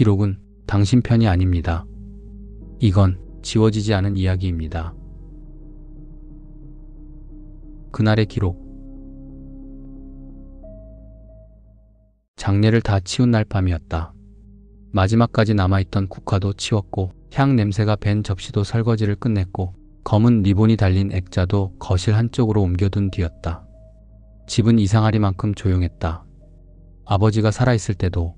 기록은 당신 편이 아닙니다. 이건 지워지지 않은 이야기입니다. 그날의 기록. 장례를 다 치운 날 밤이었다. 마지막까지 남아있던 국화도 치웠고 향 냄새가 밴 접시도 설거지를 끝냈고 검은 리본이 달린 액자도 거실 한쪽으로 옮겨둔 뒤였다. 집은 이상하리만큼 조용했다. 아버지가 살아있을 때도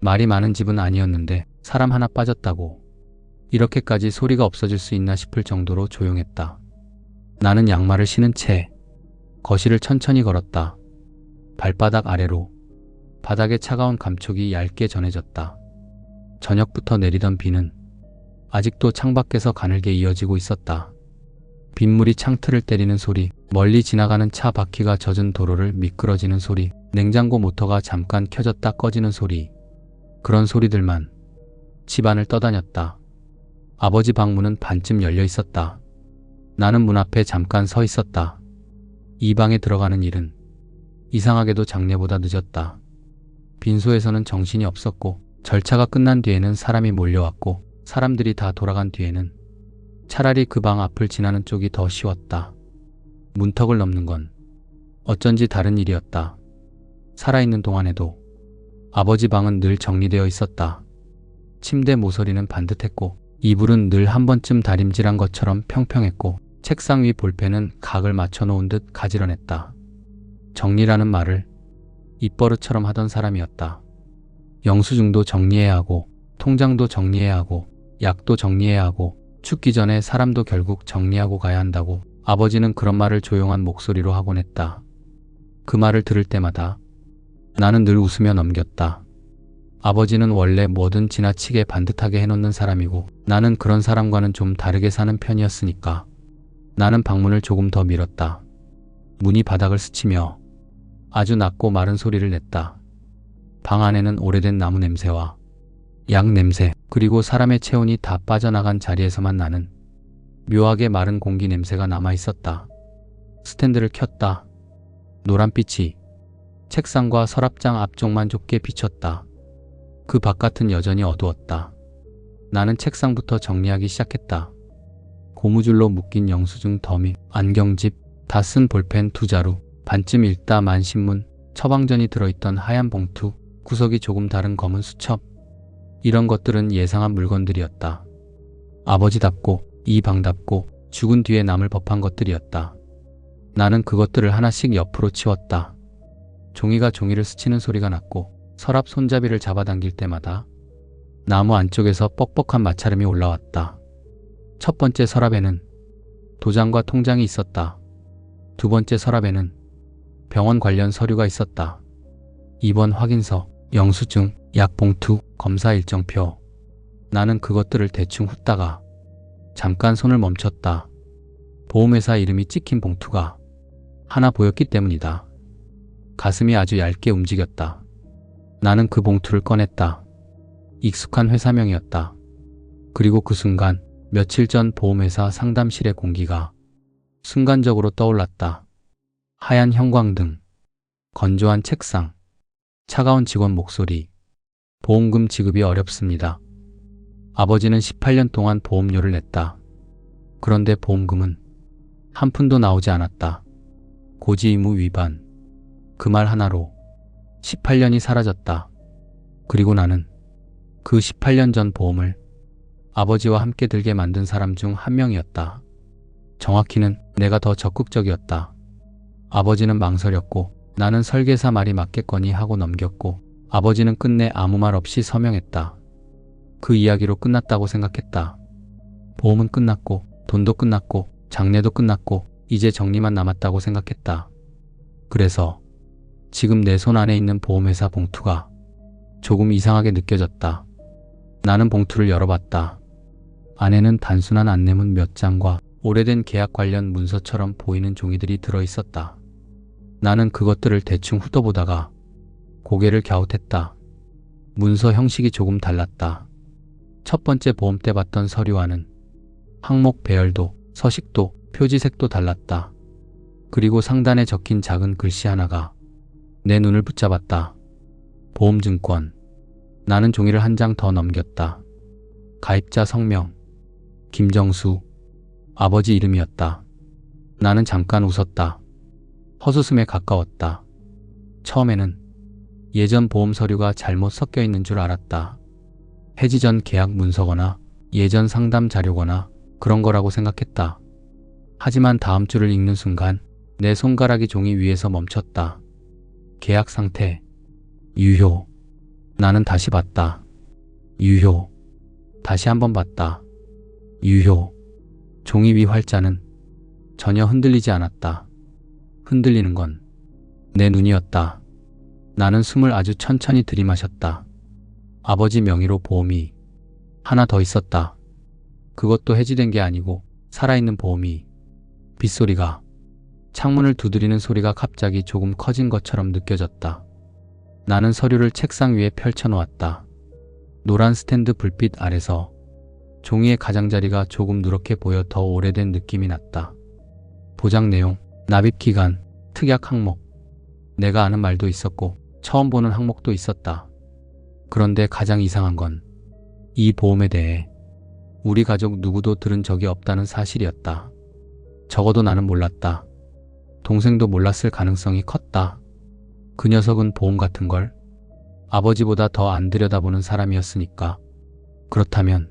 말이 많은 집은 아니었는데 사람 하나 빠졌다고 이렇게까지 소리가 없어질 수 있나 싶을 정도로 조용했다. 나는 양말을 신은 채 거실을 천천히 걸었다. 발바닥 아래로 바닥에 차가운 감촉이 얇게 전해졌다. 저녁부터 내리던 비는 아직도 창밖에서 가늘게 이어지고 있었다. 빗물이 창틀을 때리는 소리, 멀리 지나가는 차 바퀴가 젖은 도로를 미끄러지는 소리, 냉장고 모터가 잠깐 켜졌다 꺼지는 소리. 그런 소리들만 집안을 떠다녔다. 아버지 방 문은 반쯤 열려 있었다. 나는 문 앞에 잠깐 서 있었다. 이 방에 들어가는 일은 이상하게도 장례보다 늦었다. 빈소에서는 정신이 없었고 절차가 끝난 뒤에는 사람이 몰려왔고 사람들이 다 돌아간 뒤에는 차라리 그 방 앞을 지나는 쪽이 더 쉬웠다. 문턱을 넘는 건 어쩐지 다른 일이었다. 살아있는 동안에도 아버지 방은 늘 정리되어 있었다. 침대 모서리는 반듯했고 이불은 늘 한 번쯤 다림질한 것처럼 평평했고 책상 위 볼펜은 각을 맞춰놓은 듯 가지런했다. 정리라는 말을 입버릇처럼 하던 사람이었다. 영수증도 정리해야 하고 통장도 정리해야 하고 약도 정리해야 하고 죽기 전에 사람도 결국 정리하고 가야 한다고 아버지는 그런 말을 조용한 목소리로 하곤 했다. 그 말을 들을 때마다 나는 늘 웃으며 넘겼다. 아버지는 원래 뭐든 지나치게 반듯하게 해놓는 사람이고 나는 그런 사람과는 좀 다르게 사는 편이었으니까. 나는 방문을 조금 더 밀었다. 문이 바닥을 스치며 아주 낮고 마른 소리를 냈다. 방 안에는 오래된 나무 냄새와 약 냄새, 그리고 사람의 체온이 다 빠져나간 자리에서만 나는 묘하게 마른 공기 냄새가 남아 있었다. 스탠드를 켰다. 노란빛이 책상과 서랍장 앞쪽만 좁게 비쳤다. 그 바깥은 여전히 어두웠다. 나는 책상부터 정리하기 시작했다. 고무줄로 묶인 영수증 더미, 안경집, 다 쓴 볼펜 2자루, 반쯤 읽다 만 신문, 처방전이 들어있던 하얀 봉투, 구석이 조금 다른 검은 수첩. 이런 것들은 예상한 물건들이었다. 아버지답고 이 방답고 죽은 뒤에 남을 법한 것들이었다. 나는 그것들을 하나씩 옆으로 치웠다. 종이가 종이를 스치는 소리가 났고 서랍 손잡이를 잡아당길 때마다 나무 안쪽에서 뻑뻑한 마찰음이 올라왔다. 첫 번째 서랍에는 도장과 통장이 있었다. 두 번째 서랍에는 병원 관련 서류가 있었다. 입원 확인서, 영수증, 약봉투, 검사 일정표. 나는 그것들을 대충 훑다가 잠깐 손을 멈췄다. 보험회사 이름이 찍힌 봉투가 하나 보였기 때문이다. 가슴이 아주 얇게 움직였다. 나는 그 봉투를 꺼냈다. 익숙한 회사명이었다. 그리고 그 순간 며칠 전 보험회사 상담실의 공기가 순간적으로 떠올랐다. 하얀 형광등, 건조한 책상, 차가운 직원 목소리. 보험금 지급이 어렵습니다. 아버지는 18년 동안 보험료를 냈다. 그런데 보험금은 한 푼도 나오지 않았다. 고지의무 위반. 그 말 하나로 18년이 사라졌다. 그리고 나는 그 18년 전 보험을 아버지와 함께 들게 만든 사람 중 한 명이었다. 정확히는 내가 더 적극적이었다. 아버지는 망설였고 나는 설계사 말이 맞겠거니 하고 넘겼고 아버지는 끝내 아무 말 없이 서명했다. 그 이야기로 끝났다고 생각했다. 보험은 끝났고 돈도 끝났고 장례도 끝났고 이제 정리만 남았다고 생각했다. 그래서 지금 내 손 안에 있는 보험회사 봉투가 조금 이상하게 느껴졌다. 나는 봉투를 열어봤다. 안에는 단순한 안내문 몇 장과 오래된 계약 관련 문서처럼 보이는 종이들이 들어있었다. 나는 그것들을 대충 훑어보다가 고개를 갸웃했다. 문서 형식이 조금 달랐다. 첫 번째 보험 때 봤던 서류와는 항목 배열도, 서식도, 표지색도 달랐다. 그리고 상단에 적힌 작은 글씨 하나가 내 눈을 붙잡았다. 보험증권. 나는 종이를 한 장 더 넘겼다. 가입자 성명 김정수. 아버지 이름이었다. 나는 잠깐 웃었다. 헛웃음에 가까웠다. 처음에는 예전 보험 서류가 잘못 섞여 있는 줄 알았다. 해지 전 계약 문서거나 예전 상담 자료거나 그런 거라고 생각했다. 하지만 다음 줄을 읽는 순간 내 손가락이 종이 위에서 멈췄다. 계약 상태 유효. 나는 다시 봤다. 유효. 다시 한번 봤다. 유효. 종이 위 활자는 전혀 흔들리지 않았다. 흔들리는 건 내 눈이었다. 나는 숨을 아주 천천히 들이마셨다. 아버지 명의로 보험이 하나 더 있었다. 그것도 해지된 게 아니고 살아있는 보험이. 빗소리가, 창문을 두드리는 소리가 갑자기 조금 커진 것처럼 느껴졌다. 나는 서류를 책상 위에 펼쳐놓았다. 노란 스탠드 불빛 아래서 종이의 가장자리가 조금 누렇게 보여 더 오래된 느낌이 났다. 보장 내용, 납입 기간, 특약 항목. 내가 아는 말도 있었고 처음 보는 항목도 있었다. 그런데 가장 이상한 건 이 보험에 대해 우리 가족 누구도 들은 적이 없다는 사실이었다. 적어도 나는 몰랐다. 동생도 몰랐을 가능성이 컸다. 그 녀석은 보험 같은 걸 아버지보다 더 안 들여다보는 사람이었으니까. 그렇다면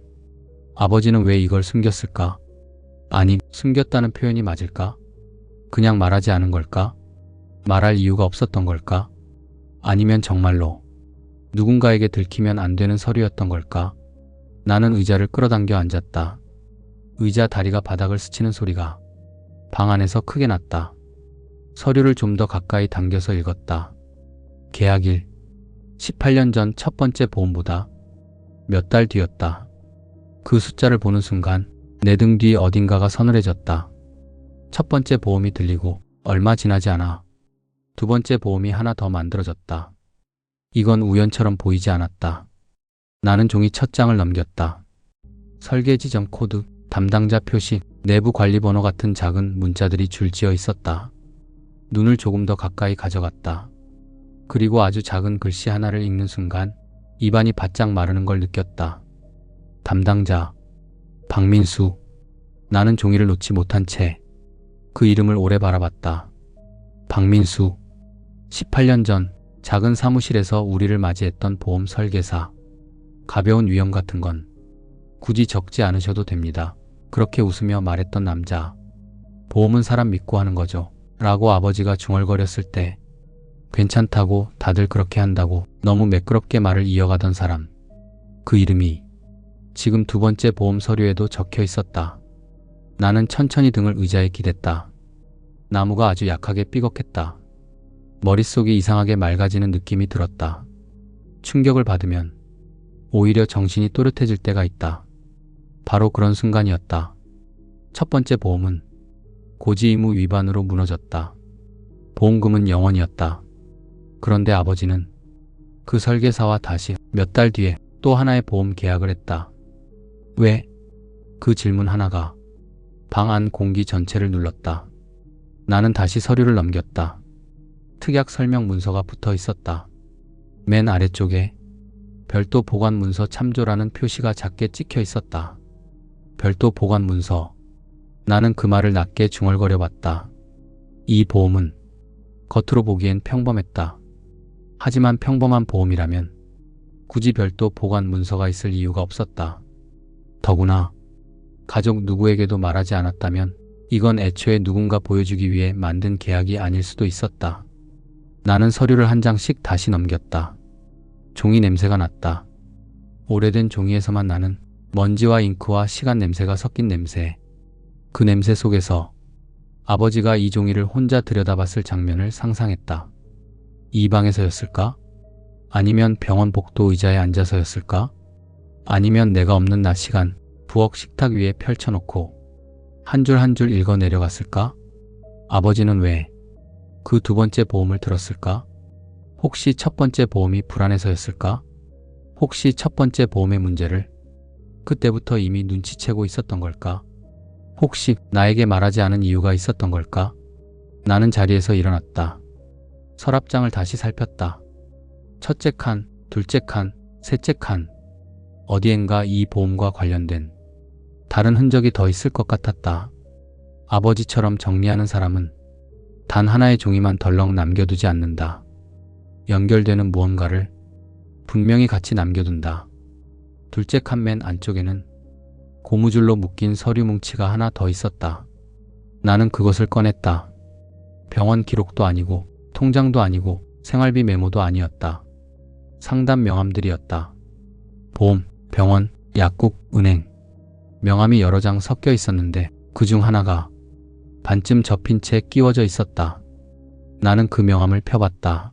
아버지는 왜 이걸 숨겼을까? 아니, 숨겼다는 표현이 맞을까? 그냥 말하지 않은 걸까? 말할 이유가 없었던 걸까? 아니면 정말로 누군가에게 들키면 안 되는 서류였던 걸까? 나는 의자를 끌어당겨 앉았다. 의자 다리가 바닥을 스치는 소리가 방 안에서 크게 났다. 서류를 좀 더 가까이 당겨서 읽었다. 계약일 18년 전 첫 번째 보험보다 몇 달 뒤였다. 그 숫자를 보는 순간 내 등 뒤 어딘가가 서늘해졌다. 첫 번째 보험이 들리고 얼마 지나지 않아 두 번째 보험이 하나 더 만들어졌다. 이건 우연처럼 보이지 않았다. 나는 종이 첫 장을 넘겼다. 설계 지점 코드, 담당자 표시, 내부 관리 번호 같은 작은 문자들이 줄지어 있었다. 눈을 조금 더 가까이 가져갔다. 그리고 아주 작은 글씨 하나를 읽는 순간 입안이 바짝 마르는 걸 느꼈다. 담당자 박민수. 나는 종이를 놓지 못한 채 그 이름을 오래 바라봤다. 박민수. 18년 전 작은 사무실에서 우리를 맞이했던 보험 설계사. 가벼운 위험 같은 건 굳이 적지 않으셔도 됩니다. 그렇게 웃으며 말했던 남자. 보험은 사람 믿고 하는 거죠. 라고 아버지가 중얼거렸을 때 괜찮다고, 다들 그렇게 한다고 너무 매끄럽게 말을 이어가던 사람. 그 이름이 지금 두 번째 보험 서류에도 적혀 있었다. 나는 천천히 등을 의자에 기댔다. 나무가 아주 약하게 삐걱했다. 머릿속이 이상하게 맑아지는 느낌이 들었다. 충격을 받으면 오히려 정신이 또렷해질 때가 있다. 바로 그런 순간이었다. 첫 번째 보험은 고지 의무 위반으로 무너졌다. 보험금은 0원이었다. 그런데 아버지는 그 설계사와 다시 몇 달 뒤에 또 하나의 보험 계약을 했다. 왜? 그 질문 하나가 방 안 공기 전체를 눌렀다. 나는 다시 서류를 넘겼다. 특약 설명 문서가 붙어 있었다. 맨 아래쪽에 별도 보관 문서 참조라는 표시가 작게 찍혀 있었다. 별도 보관 문서. 나는 그 말을 낮게 중얼거려 봤다. 이 보험은 겉으로 보기엔 평범했다. 하지만 평범한 보험이라면 굳이 별도 보관 문서가 있을 이유가 없었다. 더구나 가족 누구에게도 말하지 않았다면 이건 애초에 누군가 보여주기 위해 만든 계약이 아닐 수도 있었다. 나는 서류를 한 장씩 다시 넘겼다. 종이 냄새가 났다. 오래된 종이에서만 나는 먼지와 잉크와 시간 냄새가 섞인 냄새. 그 냄새 속에서 아버지가 이 종이를 혼자 들여다봤을 장면을 상상했다. 이 방에서였을까? 아니면 병원 복도 의자에 앉아서였을까? 아니면 내가 없는 낮 시간 부엌 식탁 위에 펼쳐놓고 한 줄 한 줄 읽어 내려갔을까? 아버지는 왜 그 두 번째 보험을 들었을까? 혹시 첫 번째 보험이 불안해서였을까? 혹시 첫 번째 보험의 문제를 그때부터 이미 눈치채고 있었던 걸까? 혹시 나에게 말하지 않은 이유가 있었던 걸까? 나는 자리에서 일어났다. 서랍장을 다시 살폈다. 첫째 칸, 둘째 칸, 셋째 칸. 어디엔가 이 보험과 관련된 다른 흔적이 더 있을 것 같았다. 아버지처럼 정리하는 사람은 단 하나의 종이만 덜렁 남겨두지 않는다. 연결되는 무언가를 분명히 같이 남겨둔다. 둘째 칸 맨 안쪽에는 고무줄로 묶인 서류 뭉치가 하나 더 있었다. 나는 그것을 꺼냈다. 병원 기록도 아니고 통장도 아니고 생활비 메모도 아니었다. 상담 명함들이었다. 보험, 병원, 약국, 은행. 명함이 여러 장 섞여 있었는데 그중 하나가 반쯤 접힌 채 끼워져 있었다. 나는 그 명함을 펴봤다.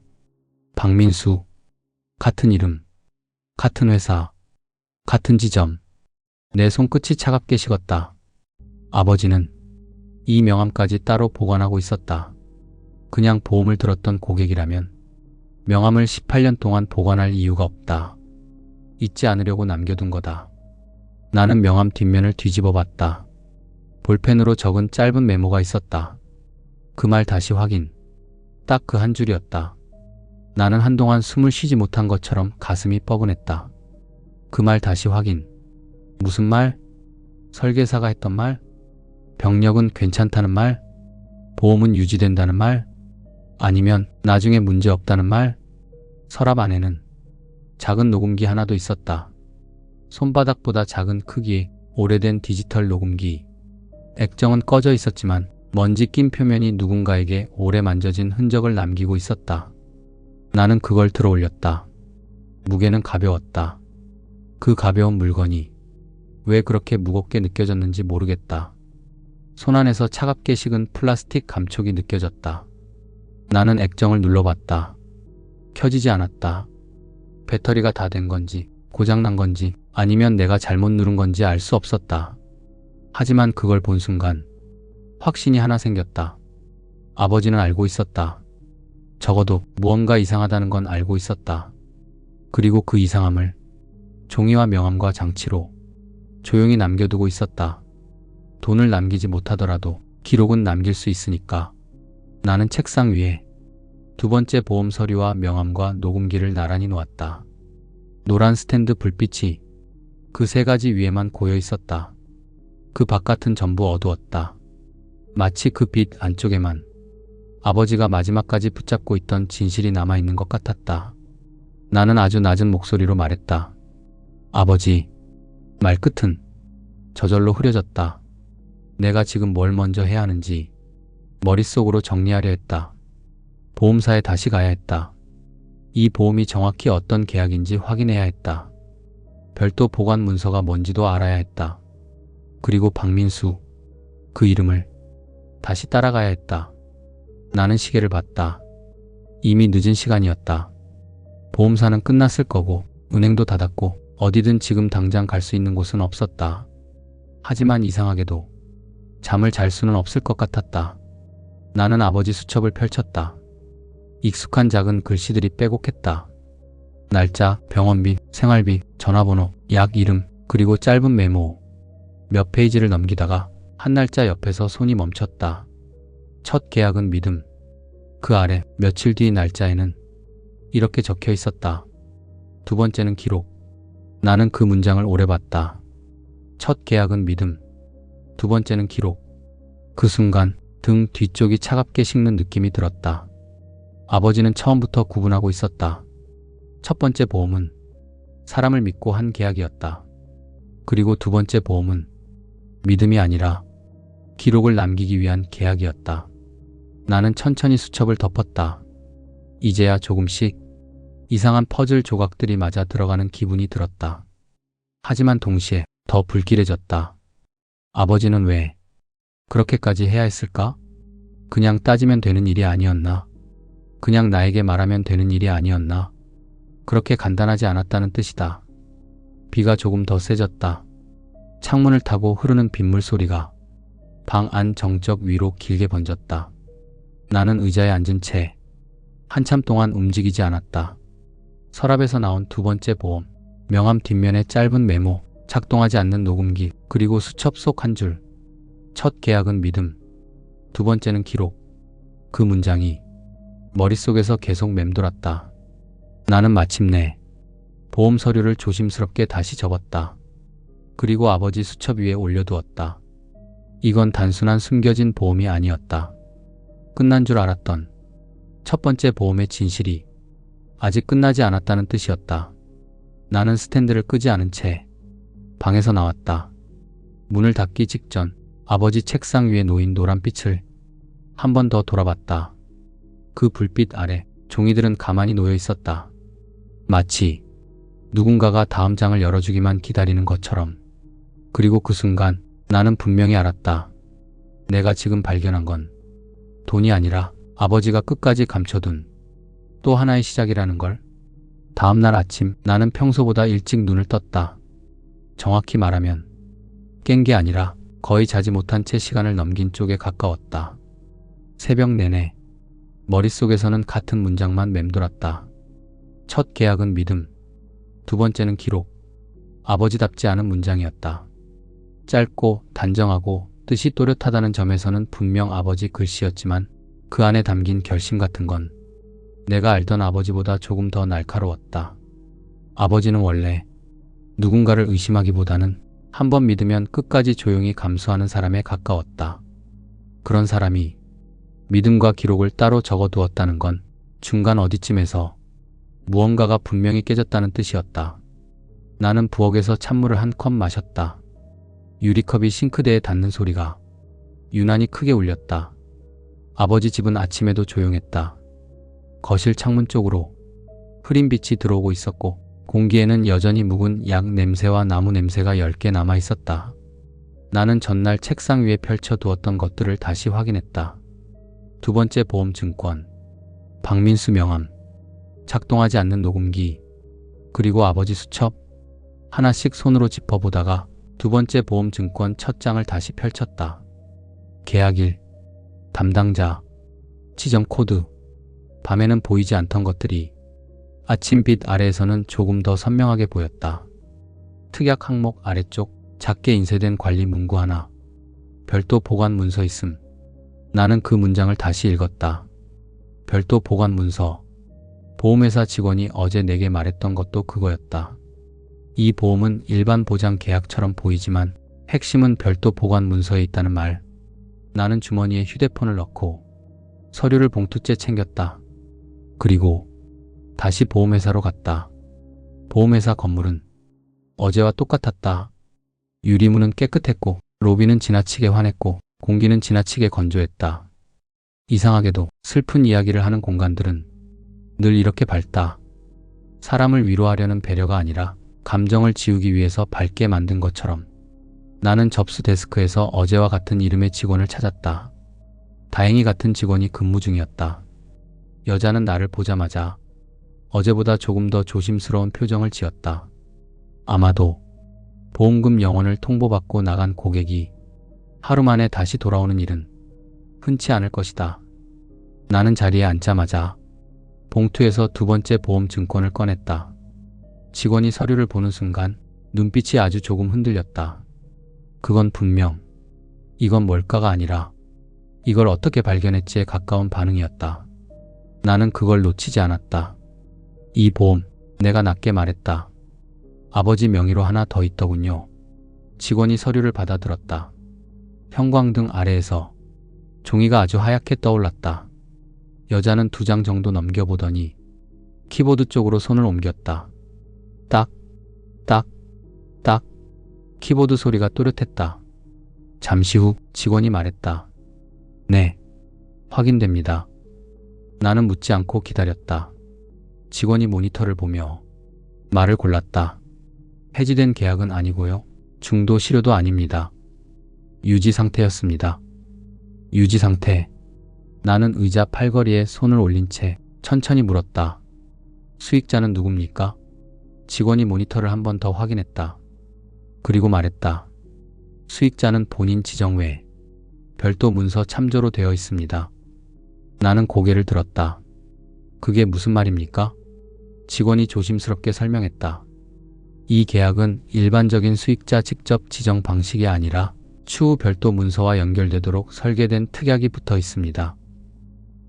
박민수. 같은 이름, 같은 회사, 같은 지점. 내 손끝이 차갑게 식었다. 아버지는 이 명함까지 따로 보관하고 있었다. 그냥 보험을 들었던 고객이라면 명함을 18년 동안 보관할 이유가 없다. 잊지 않으려고 남겨둔 거다. 나는 명함 뒷면을 뒤집어 봤다. 볼펜으로 적은 짧은 메모가 있었다. 그 말 다시 확인. 딱 그 한 줄이었다. 나는 한동안 숨을 쉬지 못한 것처럼 가슴이 뻐근했다. 그 말 다시 확인. 무슨 말? 설계사가 했던 말? 병력은 괜찮다는 말? 보험은 유지된다는 말? 아니면 나중에 문제 없다는 말? 서랍 안에는 작은 녹음기 하나도 있었다. 손바닥보다 작은 크기의 오래된 디지털 녹음기. 액정은 꺼져 있었지만 먼지 낀 표면이 누군가에게 오래 만져진 흔적을 남기고 있었다. 나는 그걸 들어 올렸다. 무게는 가벼웠다. 그 가벼운 물건이 왜 그렇게 무겁게 느껴졌는지 모르겠다. 손안에서 차갑게 식은 플라스틱 감촉이 느껴졌다. 나는 액정을 눌러봤다. 켜지지 않았다. 배터리가 다 된 건지 고장난 건지 아니면 내가 잘못 누른 건지 알 수 없었다. 하지만 그걸 본 순간 확신이 하나 생겼다. 아버지는 알고 있었다. 적어도 무언가 이상하다는 건 알고 있었다. 그리고 그 이상함을 종이와 명함과 장치로 조용히 남겨두고 있었다. 돈을 남기지 못하더라도 기록은 남길 수 있으니까. 나는 책상 위에 두 번째 보험 서류와 명함과 녹음기를 나란히 놓았다. 노란 스탠드 불빛이 그 세 가지 위에만 고여 있었다. 그 바깥은 전부 어두웠다. 마치 그 빛 안쪽에만 아버지가 마지막까지 붙잡고 있던 진실이 남아있는 것 같았다. 나는 아주 낮은 목소리로 말했다. 아버지. 말끝은 저절로 흐려졌다. 내가 지금 뭘 먼저 해야 하는지 머릿속으로 정리하려 했다. 보험사에 다시 가야 했다. 이 보험이 정확히 어떤 계약인지 확인해야 했다. 별도 보관 문서가 뭔지도 알아야 했다. 그리고 박민수, 그 이름을 다시 따라가야 했다. 나는 시계를 봤다. 이미 늦은 시간이었다. 보험사는 끝났을 거고 은행도 닫았고 어디든 지금 당장 갈 수 있는 곳은 없었다. 하지만 이상하게도 잠을 잘 수는 없을 것 같았다. 나는 아버지 수첩을 펼쳤다. 익숙한 작은 글씨들이 빼곡했다. 날짜, 병원비, 생활비, 전화번호, 약 이름, 그리고 짧은 메모. 몇 페이지를 넘기다가 한 날짜 옆에서 손이 멈췄다. 첫 계약은 믿음. 그 아래 며칠 뒤 날짜에는 이렇게 적혀 있었다. 두 번째는 기록. 나는 그 문장을 오래 봤다. 첫 계약은 믿음. 두 번째는 기록. 그 순간 등 뒤쪽이 차갑게 식는 느낌이 들었다. 아버지는 처음부터 구분하고 있었다. 첫 번째 보험은 사람을 믿고 한 계약이었다. 그리고 두 번째 보험은 믿음이 아니라 기록을 남기기 위한 계약이었다. 나는 천천히 수첩을 덮었다. 이제야 조금씩 이상한 퍼즐 조각들이 맞아 들어가는 기분이 들었다. 하지만 동시에 더 불길해졌다. 아버지는 왜 그렇게까지 해야 했을까? 그냥 따지면 되는 일이 아니었나? 그냥 나에게 말하면 되는 일이 아니었나? 그렇게 간단하지 않았다는 뜻이다. 비가 조금 더 세졌다. 창문을 타고 흐르는 빗물 소리가 방 안 정적 위로 길게 번졌다. 나는 의자에 앉은 채 한참 동안 움직이지 않았다. 서랍에서 나온 두 번째 보험, 명함 뒷면에 짧은 메모, 작동하지 않는 녹음기, 그리고 수첩 속 한 줄. 첫 계약은 믿음, 두 번째는 기록. 그 문장이 머릿속에서 계속 맴돌았다. 나는 마침내 보험 서류를 조심스럽게 다시 접었다. 그리고 아버지 수첩 위에 올려두었다. 이건 단순한 숨겨진 보험이 아니었다. 끝난 줄 알았던 첫 번째 보험의 진실이 아직 끝나지 않았다는 뜻이었다. 나는 스탠드를 끄지 않은 채 방에서 나왔다. 문을 닫기 직전 아버지 책상 위에 놓인 노란빛을 한 번 더 돌아봤다. 그 불빛 아래 종이들은 가만히 놓여 있었다. 마치 누군가가 다음 장을 열어주기만 기다리는 것처럼. 그리고 그 순간 나는 분명히 알았다. 내가 지금 발견한 건 돈이 아니라 아버지가 끝까지 감춰둔 또 하나의 시작이라는 걸. 다음 날 아침 나는 평소보다 일찍 눈을 떴다. 정확히 말하면 깬 게 아니라 거의 자지 못한 채 시간을 넘긴 쪽에 가까웠다. 새벽 내내 머릿속에서는 같은 문장만 맴돌았다. 첫 계약은 믿음, 두 번째는 기록. 아버지답지 않은 문장이었다. 짧고 단정하고 뜻이 또렷하다는 점에서는 분명 아버지 글씨였지만 그 안에 담긴 결심 같은 건 내가 알던 아버지보다 조금 더 날카로웠다. 아버지는 원래 누군가를 의심하기보다는 한번 믿으면 끝까지 조용히 감수하는 사람에 가까웠다. 그런 사람이 믿음과 기록을 따로 적어두었다는 건 중간 어디쯤에서 무언가가 분명히 깨졌다는 뜻이었다. 나는 부엌에서 찬물을 한 컵 마셨다. 유리컵이 싱크대에 닿는 소리가 유난히 크게 울렸다. 아버지 집은 아침에도 조용했다. 거실 창문 쪽으로 흐린 빛이 들어오고 있었고 공기에는 여전히 묵은 약 냄새와 나무 냄새가 엷게 남아 있었다. 나는 전날 책상 위에 펼쳐두었던 것들을 다시 확인했다. 두 번째 보험 증권, 박민수 명함, 작동하지 않는 녹음기, 그리고 아버지 수첩. 하나씩 손으로 짚어보다가 두 번째 보험 증권 첫 장을 다시 펼쳤다. 계약일, 담당자, 지정 코드. 밤에는 보이지 않던 것들이 아침빛 아래에서는 조금 더 선명하게 보였다. 특약 항목 아래쪽 작게 인쇄된 관리 문구 하나. 별도 보관 문서 있음. 나는 그 문장을 다시 읽었다. 별도 보관 문서. 보험회사 직원이 어제 내게 말했던 것도 그거였다. 이 보험은 일반 보장 계약처럼 보이지만 핵심은 별도 보관 문서에 있다는 말. 나는 주머니에 휴대폰을 넣고 서류를 봉투째 챙겼다. 그리고 다시 보험회사로 갔다. 보험회사 건물은 어제와 똑같았다. 유리문은 깨끗했고 로비는 지나치게 환했고 공기는 지나치게 건조했다. 이상하게도 슬픈 이야기를 하는 공간들은 늘 이렇게 밝다. 사람을 위로하려는 배려가 아니라 감정을 지우기 위해서 밝게 만든 것처럼. 나는 접수 데스크에서 어제와 같은 이름의 직원을 찾았다. 다행히 같은 직원이 근무 중이었다. 여자는 나를 보자마자 어제보다 조금 더 조심스러운 표정을 지었다. 아마도 보험금 영원을 통보받고 나간 고객이 하루 만에 다시 돌아오는 일은 흔치 않을 것이다. 나는 자리에 앉자마자 봉투에서 두 번째 보험 증권을 꺼냈다. 직원이 서류를 보는 순간 눈빛이 아주 조금 흔들렸다. 그건 분명 이건 뭘까가 아니라 이걸 어떻게 발견했지에 가까운 반응이었다. 나는 그걸 놓치지 않았다. 이 보험, 내가 낮게 말했다. 아버지 명의로 하나 더 있더군요. 직원이 서류를 받아들었다. 형광등 아래에서 종이가 아주 하얗게 떠올랐다. 여자는 두 장 정도 넘겨보더니 키보드 쪽으로 손을 옮겼다. 딱, 딱, 딱. 키보드 소리가 또렷했다. 잠시 후 직원이 말했다. 네, 확인됩니다. 나는 묻지 않고 기다렸다. 직원이 모니터를 보며 말을 골랐다. 해지된 계약은 아니고요. 중도 실효도 아닙니다. 유지 상태였습니다. 유지 상태. 나는 의자 팔걸이에 손을 올린 채 천천히 물었다. 수익자는 누굽니까? 직원이 모니터를 한 번 더 확인했다. 그리고 말했다. 수익자는 본인 지정 외에 별도 문서 참조로 되어 있습니다. 나는 고개를 들었다. 그게 무슨 말입니까? 직원이 조심스럽게 설명했다. 이 계약은 일반적인 수익자 직접 지정 방식이 아니라 추후 별도 문서와 연결되도록 설계된 특약이 붙어 있습니다.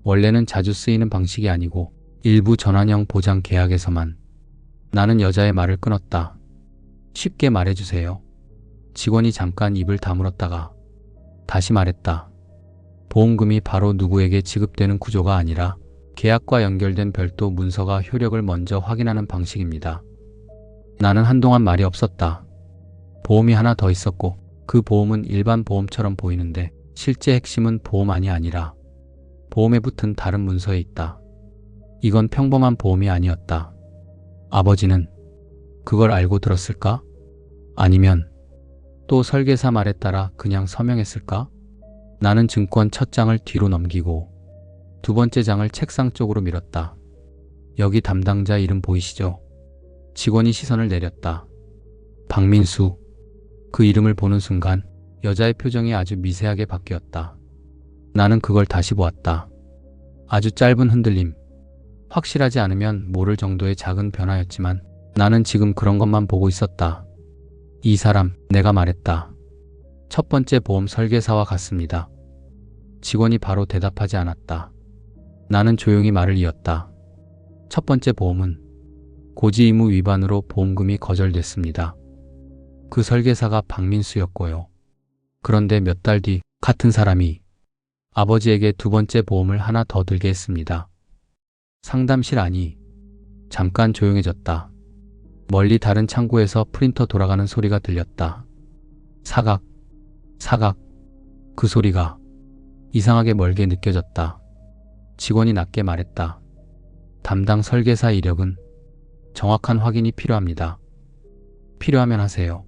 원래는 자주 쓰이는 방식이 아니고 일부 전환형 보장 계약에서만 나는 여자의 말을 끊었다. 쉽게 말해주세요. 직원이 잠깐 입을 다물었다가 다시 말했다. 보험금이 바로 누구에게 지급되는 구조가 아니라 계약과 연결된 별도 문서가 효력을 먼저 확인하는 방식입니다. 나는 한동안 말이 없었다. 보험이 하나 더 있었고 그 보험은 일반 보험처럼 보이는데 실제 핵심은 보험안이 아니라 보험에 붙은 다른 문서에 있다. 이건 평범한 보험이 아니었다. 아버지는 그걸 알고 들었을까? 아니면 또 설계사 말에 따라 그냥 서명했을까? 나는 증권 첫 장을 뒤로 넘기고 두 번째 장을 책상 쪽으로 밀었다. 여기 담당자 이름 보이시죠? 직원이 시선을 내렸다. 박민수. 그 이름을 보는 순간 여자의 표정이 아주 미세하게 바뀌었다. 나는 그걸 다시 보았다. 아주 짧은 흔들림. 확실하지 않으면 모를 정도의 작은 변화였지만 나는 지금 그런 것만 보고 있었다. 이 사람, 내가 말했다. 첫 번째 보험 설계사와 같습니다. 직원이 바로 대답하지 않았다. 나는 조용히 말을 이었다. 첫 번째 보험은 고지의무 위반으로 보험금이 거절됐습니다. 그 설계사가 박민수였고요. 그런데 몇 달 뒤 같은 사람이 아버지에게 두 번째 보험을 하나 더 들게 했습니다. 상담실 안이 잠깐 조용해졌다. 멀리 다른 창구에서 프린터 돌아가는 소리가 들렸다. 사각, 사각. 그 소리가 이상하게 멀게 느껴졌다. 직원이 낮게 말했다. 담당 설계사 이력은 정확한 확인이 필요합니다. 필요하면 하세요.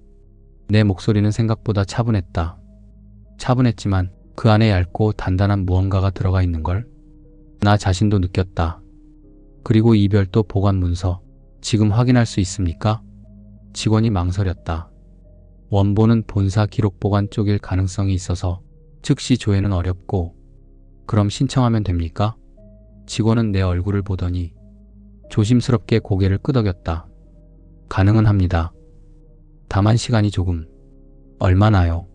내 목소리는 생각보다 차분했다. 차분했지만 그 안에 얇고 단단한 무언가가 들어가 있는 걸 나 자신도 느꼈다. 그리고 이 별도 보관 문서 지금 확인할 수 있습니까? 직원이 망설였다. 원본은 본사 기록 보관 쪽일 가능성이 있어서 즉시 조회는 어렵고 그럼 신청하면 됩니까? 직원은 내 얼굴을 보더니 조심스럽게 고개를 끄덕였다. 가능은 합니다. 다만 시간이 조금. 얼마나요?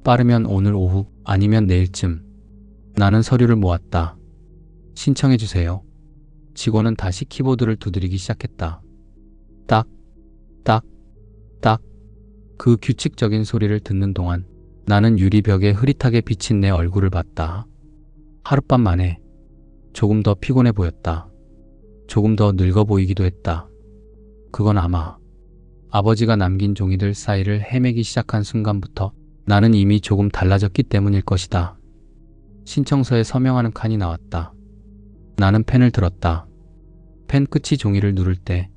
빠르면 오늘 오후 아니면 내일쯤. 나는 서류를 모았다. 신청해 주세요. 직원은 다시 키보드를 두드리기 시작했다. 딱, 딱, 딱. 그 규칙적인 소리를 듣는 동안 나는 유리벽에 흐릿하게 비친 내 얼굴을 봤다. 하룻밤 만에 조금 더 피곤해 보였다. 조금 더 늙어 보이기도 했다. 그건 아마 아버지가 남긴 종이들 사이를 헤매기 시작한 순간부터 나는 이미 조금 달라졌기 때문일 것이다. 신청서에 서명하는 칸이 나왔다. 나는 펜을 들었다. 펜 끝이 종이를 누를 때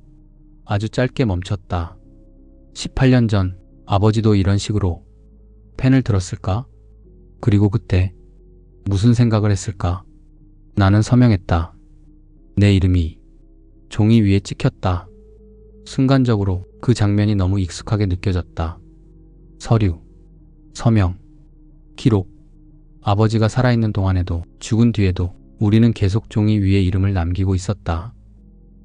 아주 짧게 멈췄다. 18년 전 아버지도 이런 식으로 펜을 들었을까? 그리고 그때 무슨 생각을 했을까? 나는 서명했다. 내 이름이 종이 위에 찍혔다. 순간적으로 그 장면이 너무 익숙하게 느껴졌다. 서류, 서명, 기록. 아버지가 살아있는 동안에도 죽은 뒤에도 우리는 계속 종이 위에 이름을 남기고 있었다.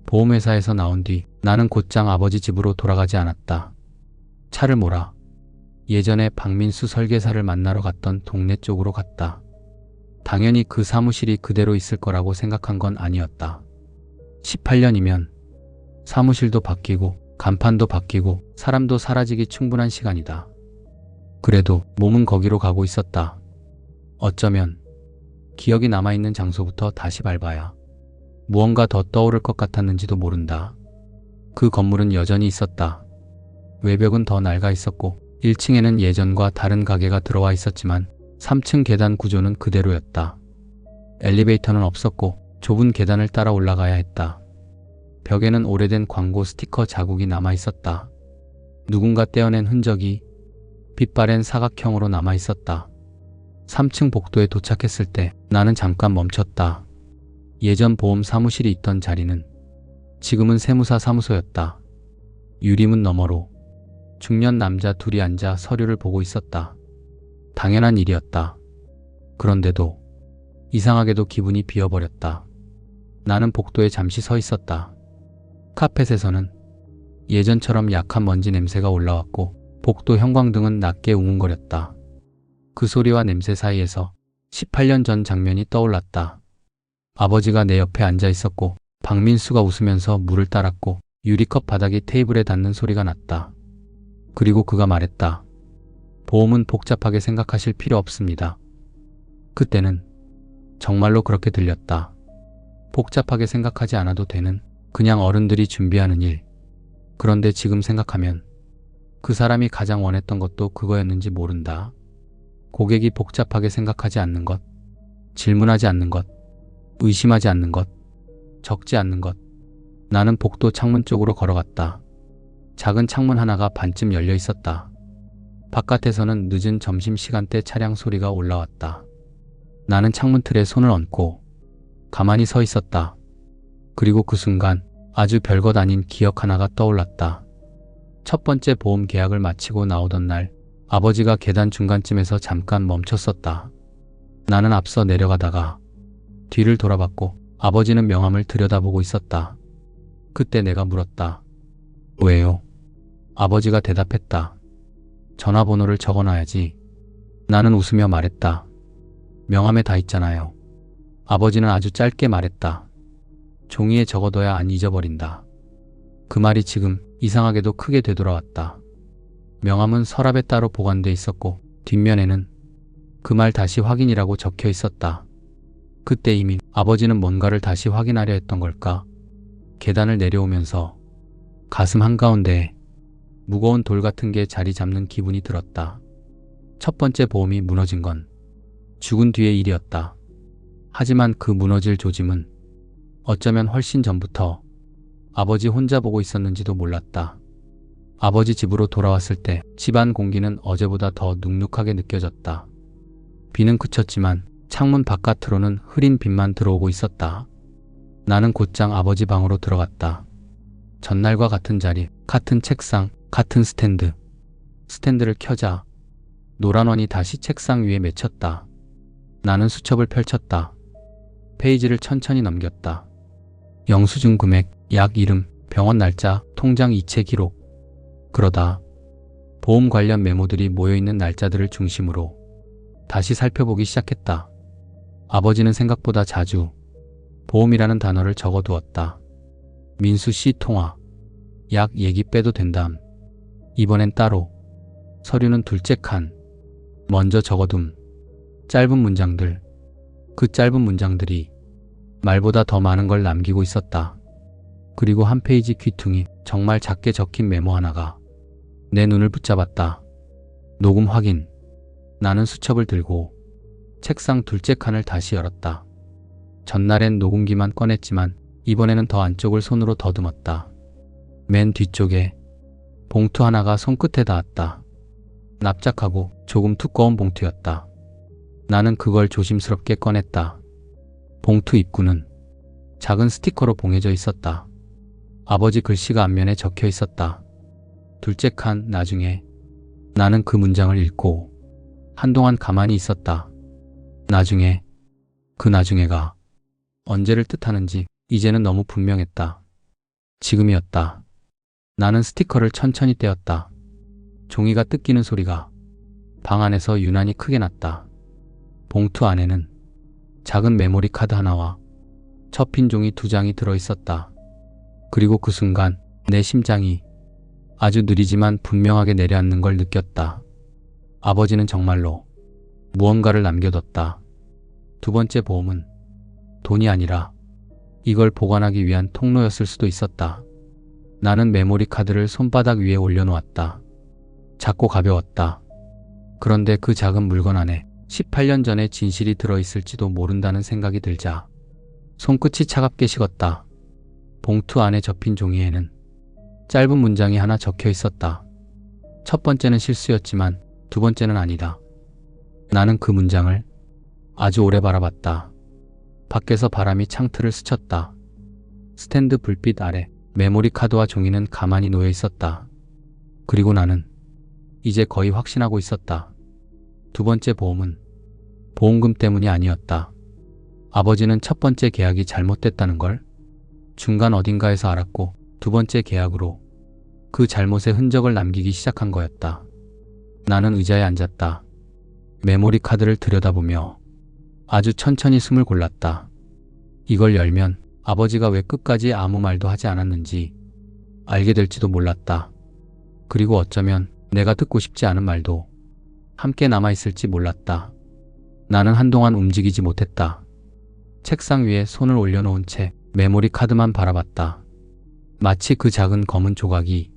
보험회사에서 나온 뒤 나는 곧장 아버지 집으로 돌아가지 않았다. 차를 몰아 예전에 박민수 설계사를 만나러 갔던 동네 쪽으로 갔다. 당연히 그 사무실이 그대로 있을 거라고 생각한 건 아니었다. 18년이면 사무실도 바뀌고 간판도 바뀌고 사람도 사라지기 충분한 시간이다. 그래도 몸은 거기로 가고 있었다. 어쩌면 기억이 남아있는 장소부터 다시 밟아야 무언가 더 떠오를 것 같았는지도 모른다. 그 건물은 여전히 있었다. 외벽은 더 낡아 있었고 1층에는 예전과 다른 가게가 들어와 있었지만 3층 계단 구조는 그대로였다. 엘리베이터는 없었고 좁은 계단을 따라 올라가야 했다. 벽에는 오래된 광고 스티커 자국이 남아 있었다. 누군가 떼어낸 흔적이 빛바랜 사각형으로 남아 있었다. 3층 복도에 도착했을 때 나는 잠깐 멈췄다. 예전 보험 사무실이 있던 자리는 지금은 세무사 사무소였다. 유리문 너머로 중년 남자 둘이 앉아 서류를 보고 있었다. 당연한 일이었다. 그런데도 이상하게도 기분이 비어버렸다. 나는 복도에 잠시 서 있었다. 카펫에서는 예전처럼 약한 먼지 냄새가 올라왔고 복도 형광등은 낮게 웅웅거렸다. 그 소리와 냄새 사이에서 18년 전 장면이 떠올랐다. 아버지가 내 옆에 앉아 있었고 박민수가 웃으면서 물을 따랐고 유리컵 바닥이 테이블에 닿는 소리가 났다. 그리고 그가 말했다. 보험은 복잡하게 생각하실 필요 없습니다. 그때는 정말로 그렇게 들렸다. 복잡하게 생각하지 않아도 되는 그냥 어른들이 준비하는 일. 그런데 지금 생각하면 그 사람이 가장 원했던 것도 그거였는지 모른다. 고객이 복잡하게 생각하지 않는 것, 질문하지 않는 것, 의심하지 않는 것, 적지 않는 것. 나는 복도 창문 쪽으로 걸어갔다. 작은 창문 하나가 반쯤 열려 있었다. 바깥에서는 늦은 점심시간대 차량 소리가 올라왔다. 나는 창문 틀에 손을 얹고 가만히 서 있었다. 그리고 그 순간 아주 별것 아닌 기억 하나가 떠올랐다. 첫 번째 보험 계약을 마치고 나오던 날 아버지가 계단 중간쯤에서 잠깐 멈췄었다. 나는 앞서 내려가다가 뒤를 돌아봤고 아버지는 명함을 들여다보고 있었다. 그때 내가 물었다. 왜요? 아버지가 대답했다. 전화번호를 적어놔야지. 나는 웃으며 말했다. 명함에 다 있잖아요. 아버지는 아주 짧게 말했다. 종이에 적어둬야 안 잊어버린다. 그 말이 지금 이상하게도 크게 되돌아왔다. 명함은 서랍에 따로 보관돼 있었고 뒷면에는 그 말 다시 확인이라고 적혀 있었다. 그때 이미 아버지는 뭔가를 다시 확인하려 했던 걸까? 계단을 내려오면서 가슴 한가운데에 무거운 돌 같은 게 자리 잡는 기분이 들었다. 첫 번째 보험이 무너진 건 죽은 뒤의 일이었다. 하지만 그 무너질 조짐은 어쩌면 훨씬 전부터 아버지 혼자 보고 있었는지도 몰랐다. 아버지 집으로 돌아왔을 때 집안 공기는 어제보다 더 눅눅하게 느껴졌다. 비는 그쳤지만 창문 바깥으로는 흐린 빛만 들어오고 있었다. 나는 곧장 아버지 방으로 들어갔다. 전날과 같은 자리, 같은 책상, 같은 스탠드. 스탠드를 켜자 노란 원이 다시 책상 위에 맺혔다. 나는 수첩을 펼쳤다. 페이지를 천천히 넘겼다. 영수증 금액, 약 이름, 병원 날짜, 통장 이체 기록. 그러다 보험 관련 메모들이 모여있는 날짜들을 중심으로 다시 살펴보기 시작했다. 아버지는 생각보다 자주 보험이라는 단어를 적어두었다. 민수 씨 통화, 약 얘기 빼도 된담. 이번엔 따로. 서류는 둘째 칸. 먼저 적어둠. 짧은 문장들. 그 짧은 문장들이 말보다 더 많은 걸 남기고 있었다. 그리고 한 페이지 귀퉁이 정말 작게 적힌 메모 하나가 내 눈을 붙잡았다. 녹음 확인. 나는 수첩을 들고 책상 둘째 칸을 다시 열었다. 전날엔 녹음기만 꺼냈지만 이번에는 더 안쪽을 손으로 더듬었다. 맨 뒤쪽에 봉투 하나가 손끝에 닿았다. 납작하고 조금 두꺼운 봉투였다. 나는 그걸 조심스럽게 꺼냈다. 봉투 입구는 작은 스티커로 봉해져 있었다. 아버지 글씨가 앞면에 적혀 있었다. 둘째 칸 나중에. 나는 그 문장을 읽고 한동안 가만히 있었다. 나중에. 그 나중에가 언제를 뜻하는지 이제는 너무 분명했다. 지금이었다. 나는 스티커를 천천히 떼었다. 종이가 뜯기는 소리가 방 안에서 유난히 크게 났다. 봉투 안에는 작은 메모리 카드 하나와 접힌 종이 2장이 들어있었다. 그리고 그 순간 내 심장이 아주 느리지만 분명하게 내려앉는 걸 느꼈다. 아버지는 정말로 무언가를 남겨뒀다. 두 번째 보험은 돈이 아니라 이걸 보관하기 위한 통로였을 수도 있었다. 나는 메모리 카드를 손바닥 위에 올려놓았다. 작고 가벼웠다. 그런데 그 작은 물건 안에 18년 전의 진실이 들어있을지도 모른다는 생각이 들자 손끝이 차갑게 식었다. 봉투 안에 접힌 종이에는 짧은 문장이 하나 적혀 있었다. 첫 번째는 실수였지만 두 번째는 아니다. 나는 그 문장을 아주 오래 바라봤다. 밖에서 바람이 창틀을 스쳤다. 스탠드 불빛 아래 메모리 카드와 종이는 가만히 놓여 있었다. 그리고 나는 이제 거의 확신하고 있었다. 두 번째 보험은 보험금 때문이 아니었다. 아버지는 첫 번째 계약이 잘못됐다는 걸 중간 어딘가에서 알았고 두 번째 계약으로 그 잘못의 흔적을 남기기 시작한 거였다. 나는 의자에 앉았다. 메모리 카드를 들여다보며 아주 천천히 숨을 골랐다. 이걸 열면 아버지가 왜 끝까지 아무 말도 하지 않았는지, 알게 될지도 몰랐다. 그리고 어쩌면 내가 듣고 싶지 않은 말도 함께 남아있을지 몰랐다. 나는 한동안 움직이지 못했다. 책상 위에 손을 올려놓은 채 메모리 카드만 바라봤다. 마치 그 작은 검은 조각이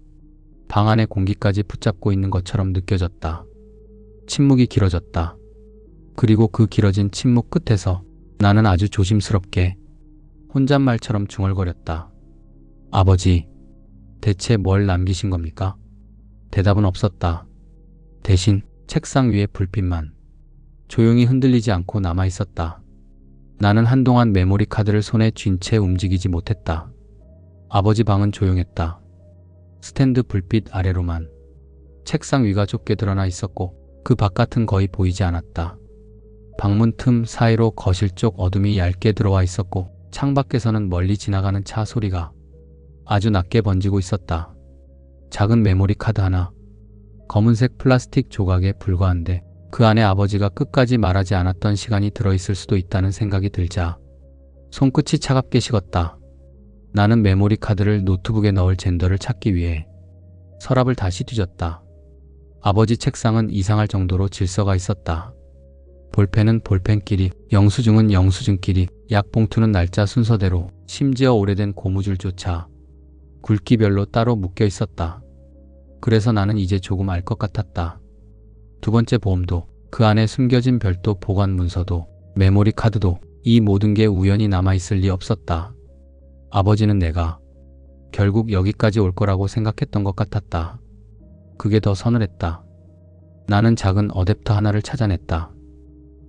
방 안의 공기까지 붙잡고 있는 것처럼 느껴졌다. 침묵이 길어졌다. 그리고 그 길어진 침묵 끝에서 나는 아주 조심스럽게 혼잣말처럼 중얼거렸다. 아버지, 대체 뭘 남기신 겁니까? 대답은 없었다. 대신 책상 위에 불빛만 조용히 흔들리지 않고 남아있었다. 나는 한동안 메모리 카드를 손에 쥔 채 움직이지 못했다. 아버지 방은 조용했다. 스탠드 불빛 아래로만 책상 위가 좁게 드러나 있었고 그 바깥은 거의 보이지 않았다. 방문 틈 사이로 거실 쪽 어둠이 얇게 들어와 있었고 창밖에서는 멀리 지나가는 차 소리가 아주 낮게 번지고 있었다. 작은 메모리 카드 하나, 검은색 플라스틱 조각에 불과한데 그 안에 아버지가 끝까지 말하지 않았던 시간이 들어있을 수도 있다는 생각이 들자 손끝이 차갑게 식었다. 나는 메모리 카드를 노트북에 넣을 젠더를 찾기 위해 서랍을 다시 뒤졌다. 아버지 책상은 이상할 정도로 질서가 있었다. 볼펜은 볼펜끼리, 영수증은 영수증끼리, 약봉투는 날짜 순서대로, 심지어 오래된 고무줄조차 굵기별로 따로 묶여 있었다. 그래서 나는 이제 조금 알 것 같았다. 두 번째 보험도, 그 안에 숨겨진 별도 보관 문서도, 메모리 카드도 이 모든 게 우연히 남아있을 리 없었다. 아버지는 내가 결국 여기까지 올 거라고 생각했던 것 같았다. 그게 더 서늘했다. 나는 작은 어댑터 하나를 찾아냈다.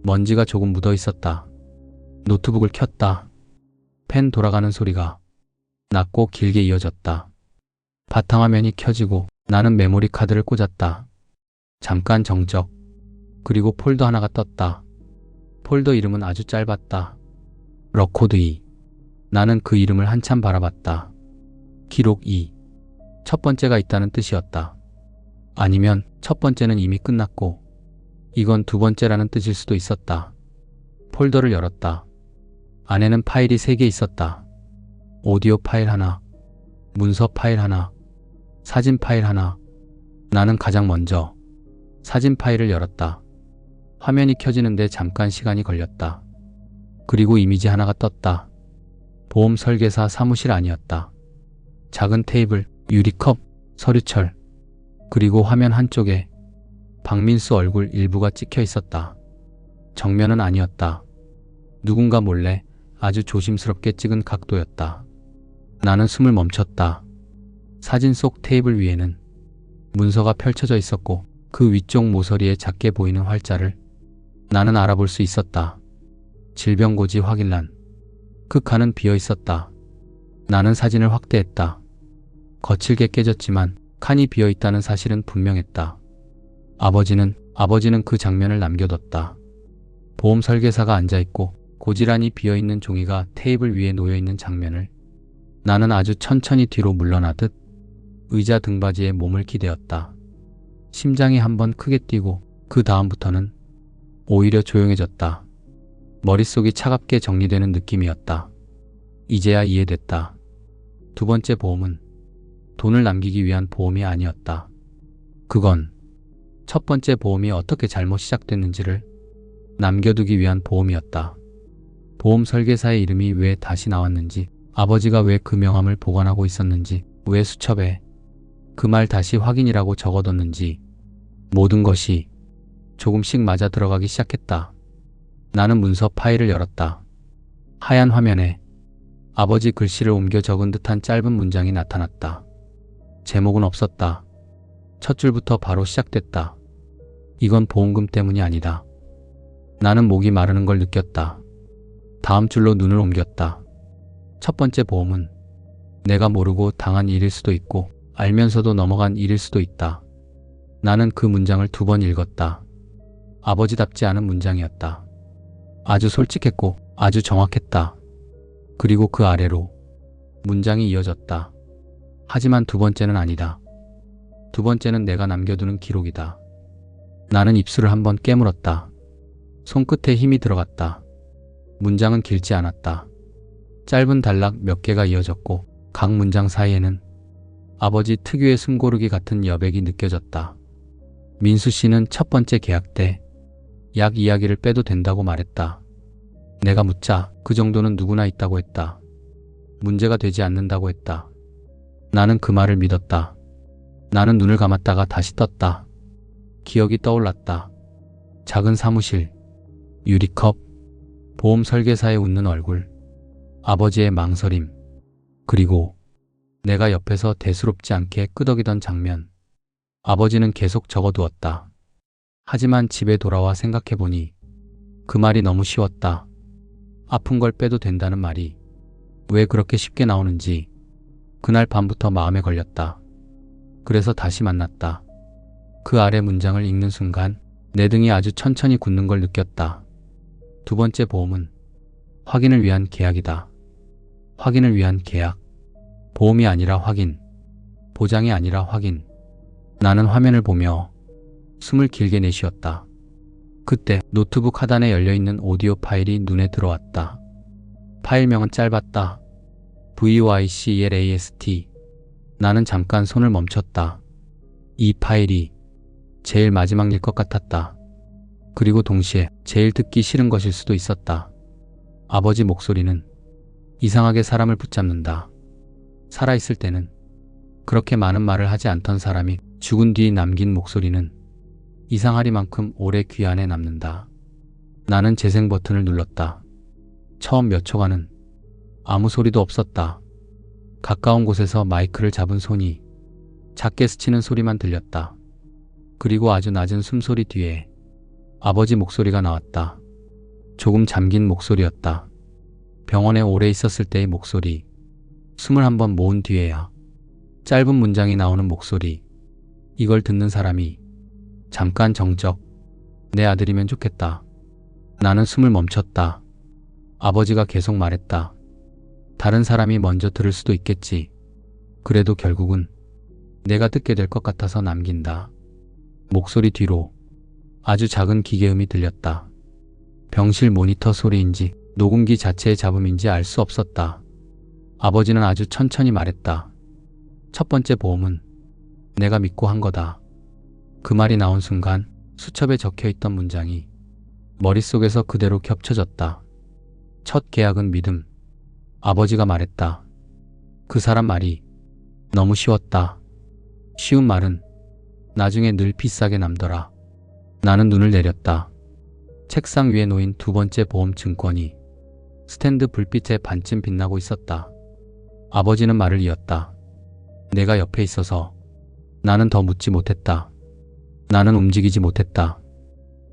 먼지가 조금 묻어 있었다. 노트북을 켰다. 펜 돌아가는 소리가 낮고 길게 이어졌다. 바탕화면이 켜지고 나는 메모리 카드를 꽂았다. 잠깐 정적. 그리고 폴더 하나가 떴다. 폴더 이름은 아주 짧았다. 러코드 2. 나는 그 이름을 한참 바라봤다. 기록 2. 첫 번째가 있다는 뜻이었다. 아니면 첫 번째는 이미 끝났고 이건 두 번째라는 뜻일 수도 있었다. 폴더를 열었다. 안에는 파일이 3개 있었다. 오디오 파일 하나, 문서 파일 하나, 사진 파일 하나. 나는 가장 먼저 사진 파일을 열었다. 화면이 켜지는데 잠깐 시간이 걸렸다. 그리고 이미지 하나가 떴다. 보험 설계사 사무실 아니었다. 작은 테이블, 유리컵, 서류철, 그리고 화면 한쪽에 박민수 얼굴 일부가 찍혀 있었다. 정면은 아니었다. 누군가 몰래 아주 조심스럽게 찍은 각도였다. 나는 숨을 멈췄다. 사진 속 테이블 위에는 문서가 펼쳐져 있었고 그 위쪽 모서리에 작게 보이는 활자를 나는 알아볼 수 있었다. 질병고지 확인란. 그 칸은 비어 있었다. 나는 사진을 확대했다. 거칠게 깨졌지만 칸이 비어 있다는 사실은 분명했다. 아버지는 그 장면을 남겨뒀다. 보험 설계사가 앉아있고 고지란히 비어있는 종이가 테이블 위에 놓여있는 장면을 나는 아주 천천히 뒤로 물러나듯 의자 등받이에 몸을 기대었다. 심장이 한번 크게 뛰고 그 다음부터는 오히려 조용해졌다. 머릿속이 차갑게 정리되는 느낌이었다. 이제야 이해됐다. 두 번째 보험은 돈을 남기기 위한 보험이 아니었다. 그건 첫 번째 보험이 어떻게 잘못 시작됐는지를 남겨두기 위한 보험이었다. 보험 설계사의 이름이 왜 다시 나왔는지, 아버지가 왜 그 명함을 보관하고 있었는지, 왜 수첩에 그 말 다시 확인이라고 적어뒀는지, 모든 것이 조금씩 맞아 들어가기 시작했다. 나는 문서 파일을 열었다. 하얀 화면에 아버지 글씨를 옮겨 적은 듯한 짧은 문장이 나타났다. 제목은 없었다. 첫 줄부터 바로 시작됐다. 이건 보험금 때문이 아니다. 나는 목이 마르는 걸 느꼈다. 다음 줄로 눈을 옮겼다. 첫 번째 보험은 내가 모르고 당한 일일 수도 있고 알면서도 넘어간 일일 수도 있다. 나는 그 문장을 2번 읽었다. 아버지답지 않은 문장이었다. 아주 솔직했고 아주 정확했다. 그리고 그 아래로 문장이 이어졌다. 하지만 두 번째는 아니다. 두 번째는 내가 남겨두는 기록이다. 나는 입술을 한번 깨물었다. 손끝에 힘이 들어갔다. 문장은 길지 않았다. 짧은 단락 몇 개가 이어졌고 각 문장 사이에는 아버지 특유의 숨고르기 같은 여백이 느껴졌다. 민수 씨는 첫 번째 계약 때 약 이야기를 빼도 된다고 말했다. 내가 묻자 그 정도는 누구나 있다고 했다. 문제가 되지 않는다고 했다. 나는 그 말을 믿었다. 나는 눈을 감았다가 다시 떴다. 기억이 떠올랐다. 작은 사무실, 유리컵, 보험 설계사의 웃는 얼굴, 아버지의 망설임, 그리고 내가 옆에서 대수롭지 않게 끄덕이던 장면. 아버지는 계속 적어두었다. 하지만 집에 돌아와 생각해보니 그 말이 너무 쉬웠다. 아픈 걸 빼도 된다는 말이 왜 그렇게 쉽게 나오는지 그날 밤부터 마음에 걸렸다. 그래서 다시 만났다. 그 아래 문장을 읽는 순간 내 등이 아주 천천히 굳는 걸 느꼈다. 두 번째 보험은 확인을 위한 계약이다. 확인을 위한 계약. 보험이 아니라 확인. 보장이 아니라 확인. 나는 화면을 보며 숨을 길게 내쉬었다. 그때 노트북 하단에 열려있는 오디오 파일이 눈에 들어왔다. 파일명은 짧았다. VYCLAST. 나는 잠깐 손을 멈췄다. 이 파일이 제일 마지막일 것 같았다. 그리고 동시에 제일 듣기 싫은 것일 수도 있었다. 아버지 목소리는 이상하게 사람을 붙잡는다. 살아있을 때는 그렇게 많은 말을 하지 않던 사람이 죽은 뒤 남긴 목소리는 이상하리만큼 오래 귀 안에 남는다. 나는 재생 버튼을 눌렀다. 처음 몇 초간은 아무 소리도 없었다. 가까운 곳에서 마이크를 잡은 손이 작게 스치는 소리만 들렸다. 그리고 아주 낮은 숨소리 뒤에 아버지 목소리가 나왔다. 조금 잠긴 목소리였다. 병원에 오래 있었을 때의 목소리. 숨을 한번 모은 뒤에야 짧은 문장이 나오는 목소리. 이걸 듣는 사람이 잠깐 정적. 내 아들이면 좋겠다. 나는 숨을 멈췄다. 아버지가 계속 말했다. 다른 사람이 먼저 들을 수도 있겠지. 그래도 결국은 내가 듣게 될 것 같아서 남긴다. 목소리 뒤로 아주 작은 기계음이 들렸다. 병실 모니터 소리인지 녹음기 자체의 잡음인지 알 수 없었다. 아버지는 아주 천천히 말했다. 첫 번째 보험은 내가 믿고 한 거다. 그 말이 나온 순간 수첩에 적혀있던 문장이 머릿속에서 그대로 겹쳐졌다. 첫 계약은 믿음. 아버지가 말했다. 그 사람 말이 너무 쉬웠다. 쉬운 말은 나중에 늘 비싸게 남더라. 나는 눈을 내렸다. 책상 위에 놓인 두 번째 보험 증권이 스탠드 불빛에 반쯤 빛나고 있었다. 아버지는 말을 이었다. 내가 옆에 있어서 나는 더 묻지 못했다. 나는 움직이지 못했다.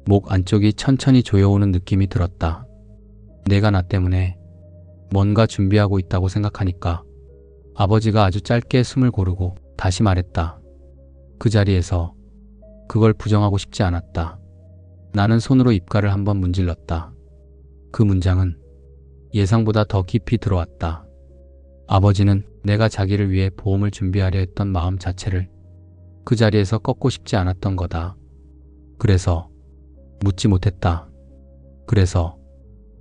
목 안쪽이 천천히 조여오는 느낌이 들었다. 내가 나 때문에 뭔가 준비하고 있다고 생각하니까 아버지가 아주 짧게 숨을 고르고 다시 말했다. 그 자리에서 그걸 부정하고 싶지 않았다. 나는 손으로 입가를 한번 문질렀다. 그 문장은 예상보다 더 깊이 들어왔다. 아버지는 내가 자기를 위해 보험을 준비하려 했던 마음 자체를 그 자리에서 꺾고 싶지 않았던 거다. 그래서 묻지 못했다. 그래서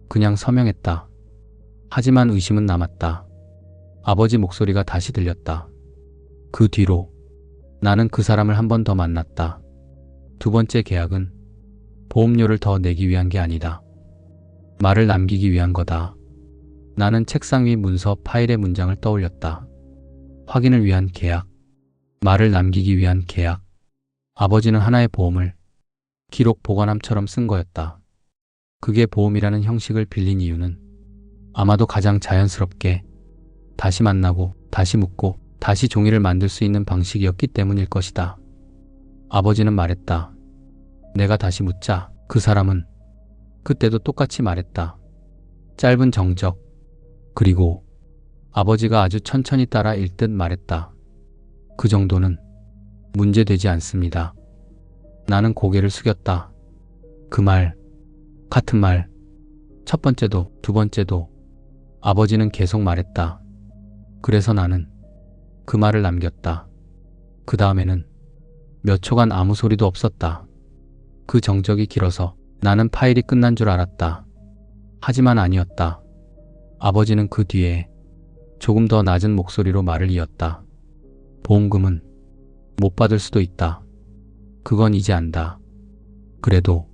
그냥 서명했다. 하지만 의심은 남았다. 아버지 목소리가 다시 들렸다. 그 뒤로 나는 그 사람을 한 번 더 만났다. 두 번째 계약은 보험료를 더 내기 위한 게 아니다. 말을 남기기 위한 거다. 나는 책상 위 문서 파일의 문장을 떠올렸다. 확인을 위한 계약. 말을 남기기 위한 계약. 아버지는 하나의 보험을 기록 보관함처럼 쓴 거였다. 그게 보험이라는 형식을 빌린 이유는 아마도 가장 자연스럽게 다시 만나고 다시 묻고 다시 종이를 만들 수 있는 방식이었기 때문일 것이다. 아버지는 말했다. 내가 다시 묻자 그 사람은 그때도 똑같이 말했다. 짧은 정적. 그리고 아버지가 아주 천천히 따라 읽듯 말했다. 그 정도는 문제되지 않습니다. 나는 고개를 숙였다. 그 말, 같은 말, 첫 번째도 두 번째도 아버지는 계속 말했다. 그래서 나는 그 말을 남겼다. 그 다음에는 몇 초간 아무 소리도 없었다. 그 정적이 길어서 나는 파일이 끝난 줄 알았다. 하지만 아니었다. 아버지는 그 뒤에 조금 더 낮은 목소리로 말을 이었다. 보험금은 못 받을 수도 있다. 그건 이제 안다. 그래도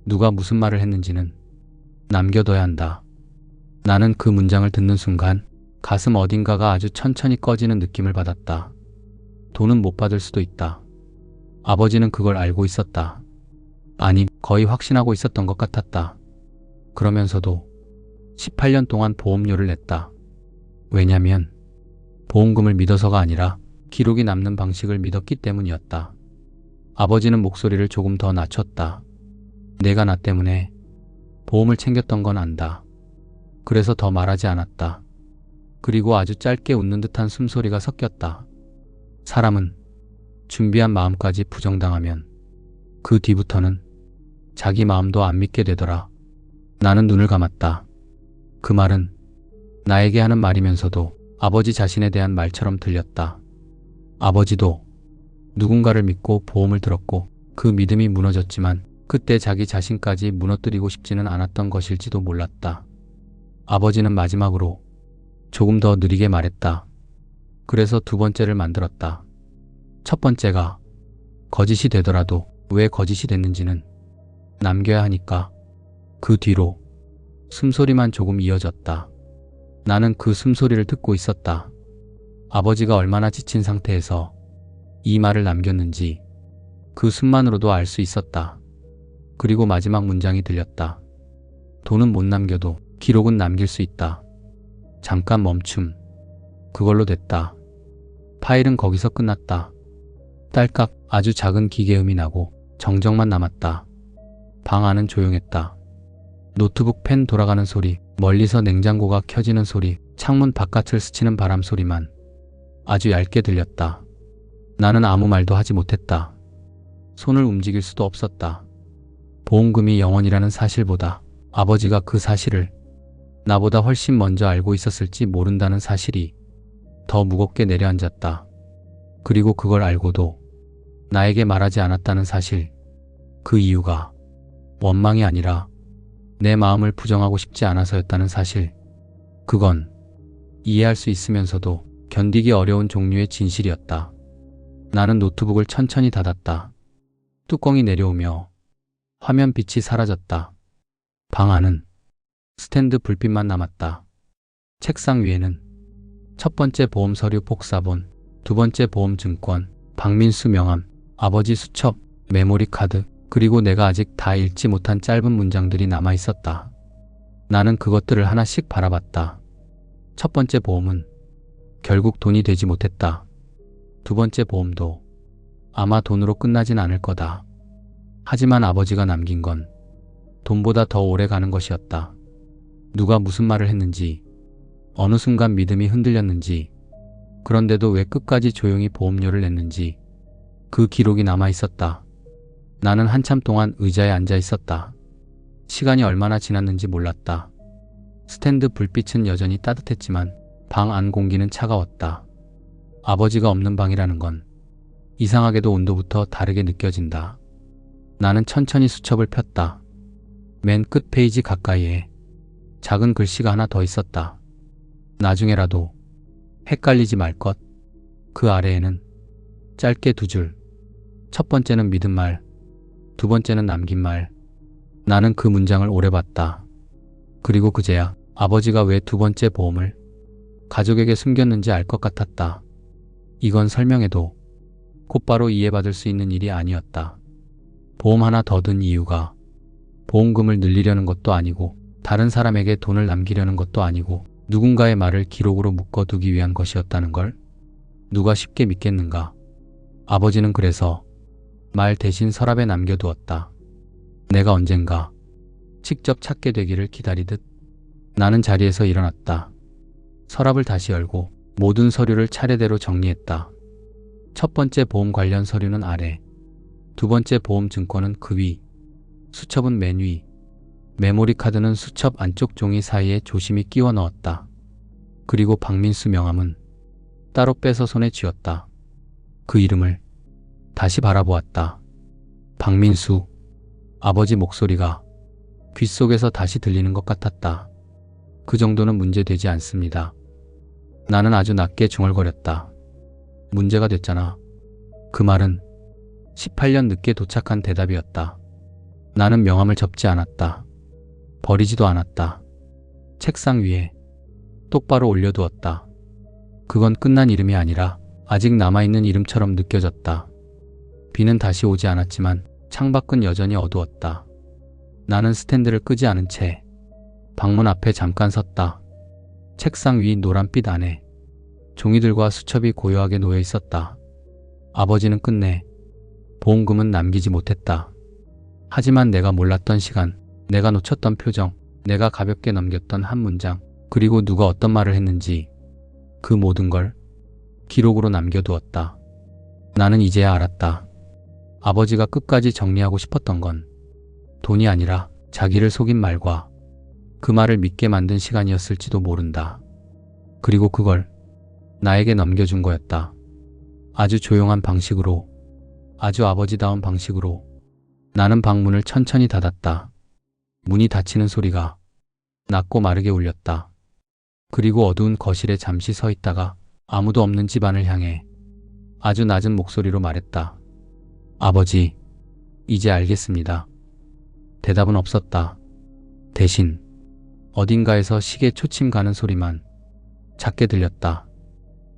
누가 무슨 말을 했는지는 남겨둬야 한다. 나는 그 문장을 듣는 순간 가슴 어딘가가 아주 천천히 꺼지는 느낌을 받았다. 돈은 못 받을 수도 있다. 아버지는 그걸 알고 있었다. 아니, 거의 확신하고 있었던 것 같았다. 그러면서도 18년 동안 보험료를 냈다. 왜냐면 보험금을 믿어서가 아니라 기록이 남는 방식을 믿었기 때문이었다. 아버지는 목소리를 조금 더 낮췄다. 내가 나 때문에 보험을 챙겼던 건 안다. 그래서 더 말하지 않았다. 그리고 아주 짧게 웃는 듯한 숨소리가 섞였다. 사람은 준비한 마음까지 부정당하면 그 뒤부터는 자기 마음도 안 믿게 되더라. 나는 눈을 감았다. 그 말은 나에게 하는 말이면서도 아버지 자신에 대한 말처럼 들렸다. 아버지도 누군가를 믿고 보험을 들었고 그 믿음이 무너졌지만 그때 자기 자신까지 무너뜨리고 싶지는 않았던 것일지도 몰랐다. 아버지는 마지막으로 조금 더 느리게 말했다. 그래서 두 번째를 만들었다. 첫 번째가 거짓이 되더라도 왜 거짓이 됐는지는 남겨야 하니까. 그 뒤로 숨소리만 조금 이어졌다. 나는 그 숨소리를 듣고 있었다. 아버지가 얼마나 지친 상태에서 이 말을 남겼는지 그 숨만으로도 알 수 있었다. 그리고 마지막 문장이 들렸다. 돈은 못 남겨도 기록은 남길 수 있다. 잠깐 멈춤. 그걸로 됐다. 파일은 거기서 끝났다. 딸깍 아주 작은 기계음이 나고 정적만 남았다. 방 안은 조용했다. 노트북 펜 돌아가는 소리, 멀리서 냉장고가 켜지는 소리, 창문 바깥을 스치는 바람 소리만 아주 얇게 들렸다. 나는 아무 말도 하지 못했다. 손을 움직일 수도 없었다. 보험금이 영원이라는 사실보다 아버지가 그 사실을 나보다 훨씬 먼저 알고 있었을지 모른다는 사실이 더 무겁게 내려앉았다. 그리고 그걸 알고도 나에게 말하지 않았다는 사실, 그 이유가 원망이 아니라 내 마음을 부정하고 싶지 않아서였다는 사실, 그건 이해할 수 있으면서도 견디기 어려운 종류의 진실이었다. 나는 노트북을 천천히 닫았다. 뚜껑이 내려오며 화면 빛이 사라졌다. 방 안은 스탠드 불빛만 남았다. 책상 위에는 첫 번째 보험 서류 복사본, 두 번째 보험 증권, 박민수 명함, 아버지 수첩, 메모리 카드, 그리고 내가 아직 다 읽지 못한 짧은 문장들이 남아 있었다. 나는 그것들을 하나씩 바라봤다. 첫 번째 보험은 결국 돈이 되지 못했다. 두 번째 보험도 아마 돈으로 끝나진 않을 거다. 하지만 아버지가 남긴 건 돈보다 더 오래 가는 것이었다. 누가 무슨 말을 했는지, 어느 순간 믿음이 흔들렸는지, 그런데도 왜 끝까지 조용히 보험료를 냈는지 그 기록이 남아 있었다. 나는 한참 동안 의자에 앉아 있었다. 시간이 얼마나 지났는지 몰랐다. 스탠드 불빛은 여전히 따뜻했지만 방 안 공기는 차가웠다. 아버지가 없는 방이라는 건 이상하게도 온도부터 다르게 느껴진다. 나는 천천히 수첩을 폈다. 맨 끝 페이지 가까이에 작은 글씨가 하나 더 있었다. 나중에라도 헷갈리지 말 것. 그 아래에는 짧게 두 줄. 첫 번째는 믿은 말, 두 번째는 남긴 말. 나는 그 문장을 오래 봤다. 그리고 그제야 아버지가 왜 두 번째 보험을 가족에게 숨겼는지 알 것 같았다. 이건 설명해도 곧바로 이해받을 수 있는 일이 아니었다. 보험 하나 더 든 이유가 보험금을 늘리려는 것도 아니고 다른 사람에게 돈을 남기려는 것도 아니고 누군가의 말을 기록으로 묶어두기 위한 것이었다는 걸 누가 쉽게 믿겠는가. 아버지는 그래서 말 대신 서랍에 남겨두었다. 내가 언젠가 직접 찾게 되기를 기다리듯. 나는 자리에서 일어났다. 서랍을 다시 열고 모든 서류를 차례대로 정리했다. 첫 번째 보험 관련 서류는 아래, 두 번째 보험 증권은 그 위, 수첩은 맨 위, 메모리 카드는 수첩 안쪽 종이 사이에 조심히 끼워 넣었다. 그리고 박민수 명함은 따로 빼서 손에 쥐었다. 그 이름을 다시 바라보았다. 박민수. 아버지 목소리가 귓속에서 다시 들리는 것 같았다. 그 정도는 문제되지 않습니다. 나는 아주 낮게 중얼거렸다. 문제가 됐잖아. 그 말은 18년 늦게 도착한 대답이었다. 나는 명함을 접지 않았다. 버리지도 않았다. 책상 위에 똑바로 올려두었다. 그건 끝난 이름이 아니라 아직 남아있는 이름처럼 느껴졌다. 비는 다시 오지 않았지만 창밖은 여전히 어두웠다. 나는 스탠드를 끄지 않은 채 방문 앞에 잠깐 섰다. 책상 위 노란빛 안에 종이들과 수첩이 고요하게 놓여 있었다. 아버지는 끝내 보험금은 남기지 못했다. 하지만 내가 몰랐던 시간, 내가 놓쳤던 표정, 내가 가볍게 넘겼던 한 문장, 그리고 누가 어떤 말을 했는지 그 모든 걸 기록으로 남겨두었다. 나는 이제야 알았다. 아버지가 끝까지 정리하고 싶었던 건 돈이 아니라 자기를 속인 말과 그 말을 믿게 만든 시간이었을지도 모른다. 그리고 그걸 나에게 넘겨준 거였다. 아주 조용한 방식으로, 아주 아버지다운 방식으로. 나는 방문을 천천히 닫았다. 문이 닫히는 소리가 낮고 마르게 울렸다. 그리고 어두운 거실에 잠시 서 있다가 아무도 없는 집안을 향해 아주 낮은 목소리로 말했다. 아버지, 이제 알겠습니다. 대답은 없었다. 대신 어딘가에서 시계 초침 가는 소리만 작게 들렸다.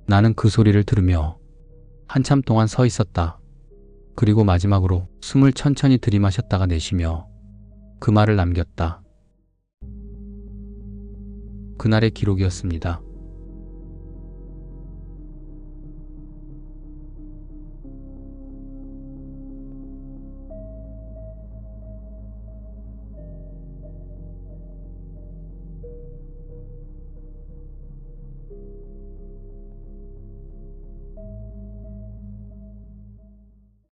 나는 그 소리를 들으며 한참 동안 서 있었다. 그리고 마지막으로 숨을 천천히 들이마셨다가 내쉬며 그 말을 남겼다. 그날의 기록이었습니다.